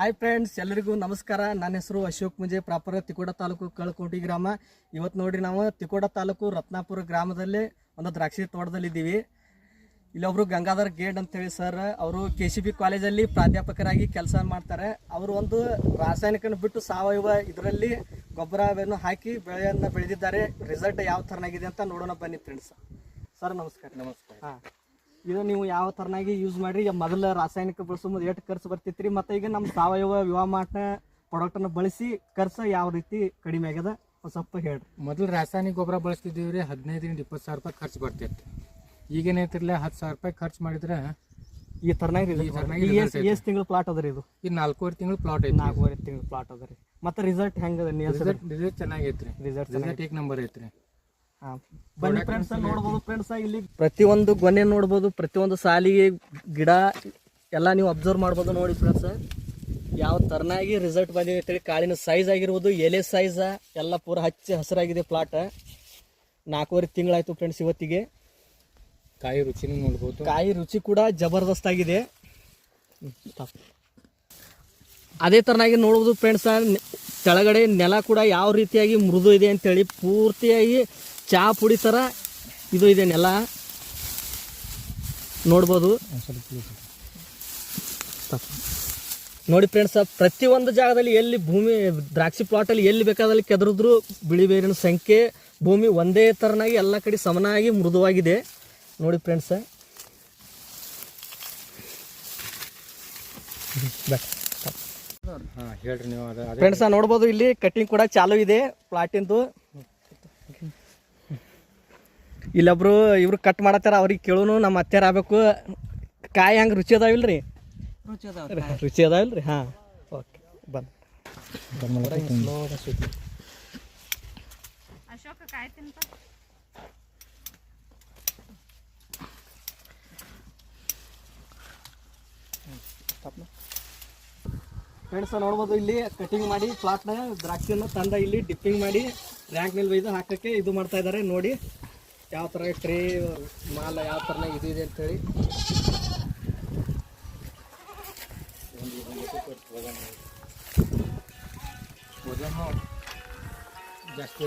Hi friends, ಎಲ್ಲರಿಗೂ ನಮಸ್ಕಾರ. ನನ್ನ ಹೆಸರು ಅಶೋಕ್ ಮುಂಜೆ, ಪ್ರಾಪರ್ ತಿಕೋಟ ತಾಲೂಕು ಕಳಕೋಟಿ ಗ್ರಾಮ. ಇವತ್ತು ನೋಡ್ರಿ, ನಾವು ತಿಕೋಟ ತಾಲೂಕು ರತ್ನಾಪುರ ಗ್ರಾಮದಲ್ಲಿ ಒಂದು ದ್ರಾಕ್ಷಿ ತೋಟದಲ್ಲಿದ್ದೀವಿ. ಇಲ್ಲೊಬ್ರು ಗಂಗಾಧರ್ ಗೇಡ್ ಅಂತೇಳಿ ಸರ್, ಅವರು KCB ಕಾಲೇಜಲ್ಲಿ ಪ್ರಾಧ್ಯಾಪಕರಾಗಿ ಕೆಲಸ ಮಾಡ್ತಾರೆ. ಅವರು ಒಂದು ರಾಸಾಯನಿಕನ ಬಿಟ್ಟು ಸಾವಯವ ಇದರಲ್ಲಿ ಗೊಬ್ಬರವನ್ನು ಹಾಕಿ ಬೆಳೆಯನ್ನು ಬೆಳೆದಿದ್ದಾರೆ. ರಿಸಲ್ಟ್ ಯಾವ ಥರನಾಗಿದೆ ಅಂತ ನೋಡೋಣ ಬನ್ನಿ ಫ್ರೆಂಡ್ಸ್. ಸರ್ ನಮಸ್ಕಾರ. ನಮಸ್ಕಾರ. ಹಾಂ, ಇದು ನೀವು ಯಾವ ಥರನಾಗಿ ಯೂಸ್ ಮಾಡಿರಿ? ಮೊದಲು ರಾಸಾಯನಿಕ ಬಳಸೋದು ಎಷ್ಟು ಖರ್ಚು ಬರ್ತಿತ್ತು ರೀ, ಮತ್ತು ಈಗ ನಮ್ಮ ಸಾವಯವ ವಿವಾಮಾರ್ಟ್ನ ಪ್ರಾಡಕ್ಟನ್ನು ಬಳಸಿ ಖರ್ಚು ಯಾವ ರೀತಿ ಕಡಿಮೆ ಆಗ್ಯದ ಸ್ವಲ್ಪ ಹೇಳ್ರಿ. ಮೊದಲು ರಾಸಾಯನಿಕ ಗೊಬ್ಬರ ಬಳಸ್ತಿದ್ದೀವಿ ರೀ, 15-20 ಸಾವಿರ ರೂಪಾಯಿ ಖರ್ಚು ಬರ್ತಿತ್ತು. ಈಗೇನೈತಿರಲ್ಲ 10 ಸಾವಿರ ರೂಪಾಯಿ ಖರ್ಚು ಮಾಡಿದ್ರೆ ಈ ಥರನಾಗಿ ಎಷ್ಟು ತಿಂಗಳು ಪ್ಲಾಟ್ ಅದ ರೀ? ಇದು ಈಗ 4.5 ತಿಂಗಳು ಪ್ಲಾಟ್ ಐತಿ. 4.5 ತಿಂಗಳು ಪ್ಲಾಟ್ ಅದ ರೀ. ಮತ್ತು ರಿಸಲ್ಟ್ ಹೆಂಗೆ ಅದ? ರಿಸಲ್ಟ್ ಚೆನ್ನಾಗೈತೆ ರೀ. ರಿಸಲ್ಟ್ ಏಕ್ ನಂಬರ್ ಐತ್ರಿ. ಹಾಂ, ಬನ್ನಿ ಫ್ರೆಂಡ್ಸ್, ನೋಡ್ಬೋದು ಫ್ರೆಂಡ್ಸ್, ಇಲ್ಲಿ ಪ್ರತಿಯೊಂದು ಗೊನೆ ನೋಡ್ಬೋದು, ಪ್ರತಿಯೊಂದು ಸಾಲಿಗೆ ಗಿಡ ಎಲ್ಲ ನೀವು ಅಬ್ಸರ್ವ್ ಮಾಡ್ಬೋದು. ನೋಡಿ ಫ್ರೆಂಡ್ಸ್, ಯಾವ ಥರನಾಗಿ ರಿಸಲ್ಟ್ ಬಂದಿದೆ ಅಂತೇಳಿ. ಕಾಳಿನ ಸೈಜ್ ಆಗಿರ್ಬೋದು, ಎಲೆ ಸೈಜ ಎಲ್ಲ ಪೂರ ಹಚ್ಚ ಹಸಿರಾಗಿದೆ ಪ್ಲಾಟ್. 4.5 ತಿಂಗಳಾಯ್ತು ಫ್ರೆಂಡ್ಸ್ ಇವತ್ತಿಗೆ. ಕಾಯಿ ರುಚಿನೂ ನೋಡ್ಬೋದು. ಕಾಯಿ ರುಚಿ ಕೂಡ ಜಬರ್ದಸ್ತ್ ಆಗಿದೆ. ಅದೇ ಥರನಾಗಿ ನೋಡ್ಬೋದು ಫ್ರೆಂಡ್ಸ್, ಕೆಳಗಡೆ ನೆಲ ಕೂಡ ಯಾವ ರೀತಿಯಾಗಿ ಮೃದು ಇದೆ ಅಂತೇಳಿ, ಪೂರ್ತಿಯಾಗಿ ಚಹಾ ಪುಡಿ ಥರ ಇದು ಇದೆ ನೆಲ ನೋಡ್ಬೋದು. ನೋಡಿ ಫ್ರೆಂಡ್ಸ್, ಪ್ರತಿಯೊಂದು ಜಾಗದಲ್ಲಿ ಎಲ್ಲಿ ಭೂಮಿ ದ್ರಾಕ್ಷಿ ಪ್ಲಾಟಲ್ಲಿ ಎಲ್ಲಿ ಬೇಕಾದಲ್ಲಿ ಕೆದರಿದ್ರು ಬಿಳಿ ಬೇರಿನ ಸಂಖ್ಯೆ ಭೂಮಿ ಒಂದೇ ಥರನಾಗಿ ಎಲ್ಲ ಕಡೆ ಸಮನಾಗಿ ಮೃದುವಾಗಿದೆ. ನೋಡಿ ಫ್ರೆಂಡ್ಸ್, ಹೇಳ್ರಿ ನೀವು. ಫ್ರೆಂಡ್ಸ್ ನೋಡ್ಬೋದು, ಇಲ್ಲಿ ಕಟಿಂಗ್ ಕೂಡ ಚಾಲು ಇದೆ ಪ್ಲಾಟಿಂದು. ಇಲ್ಲೊಬ್ರು ಇವ್ರು ಕಟ್ ಮಾಡತ್ತಾರ, ಅವ್ರಿಗೆ ಕೇಳೋನು. ನಮ್ಮ ಅತ್ಯಾರ ಆಗ್ಬೇಕು, ಕಾಯಿ ಹಂಗೆ ರುಚಿ ಅದಾವಿಲ್ರಿ? ರುಚಿ ಅದಾವಿಲ್ರಿ? ಹಾಂ, ಓಕೆ. ಬಂದು ಫ್ರೆಂಡ್ಸ್ ನೋಡ್ಬೋದು, ಇಲ್ಲಿ ಕಟಿಂಗ್ ಮಾಡಿ ಪ್ಲಾಟ್ನ ದ್ರಾಕ್ಷಿಯನ್ನು ತಂದ ಇಲ್ಲಿ ಡಿಪ್ಪಿಂಗ್ ಮಾಡಿ ರ್ಯಾಂಕ್ ಮೇಲೆ ಒಯ್ದು ಹಾಕೋಕ್ಕೆ ಇದು ಮಾಡ್ತಾ ಇದ್ದಾರೆ. ನೋಡಿ ಯಾವ ಥರ ಟ್ರೇ ಮಾಲ್ ಯಾವ ಥರ ಇದು ಇದೆ ಅಂತೇಳಿ. ಜಾಸ್ತಿ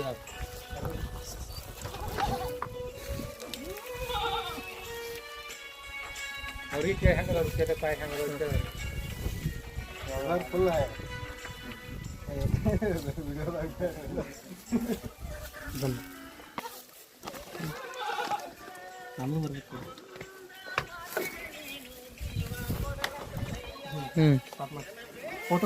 ಅವ್ರಿಗೆ ಹೆಂಗಲ್ಲ ರುಚಿ ಕಾಯಿ ಹೆಂಗಲ್ಲ ಫುಲ್ ನಮಗೂ ಬರಬೇಕು. ಫೋಟೋ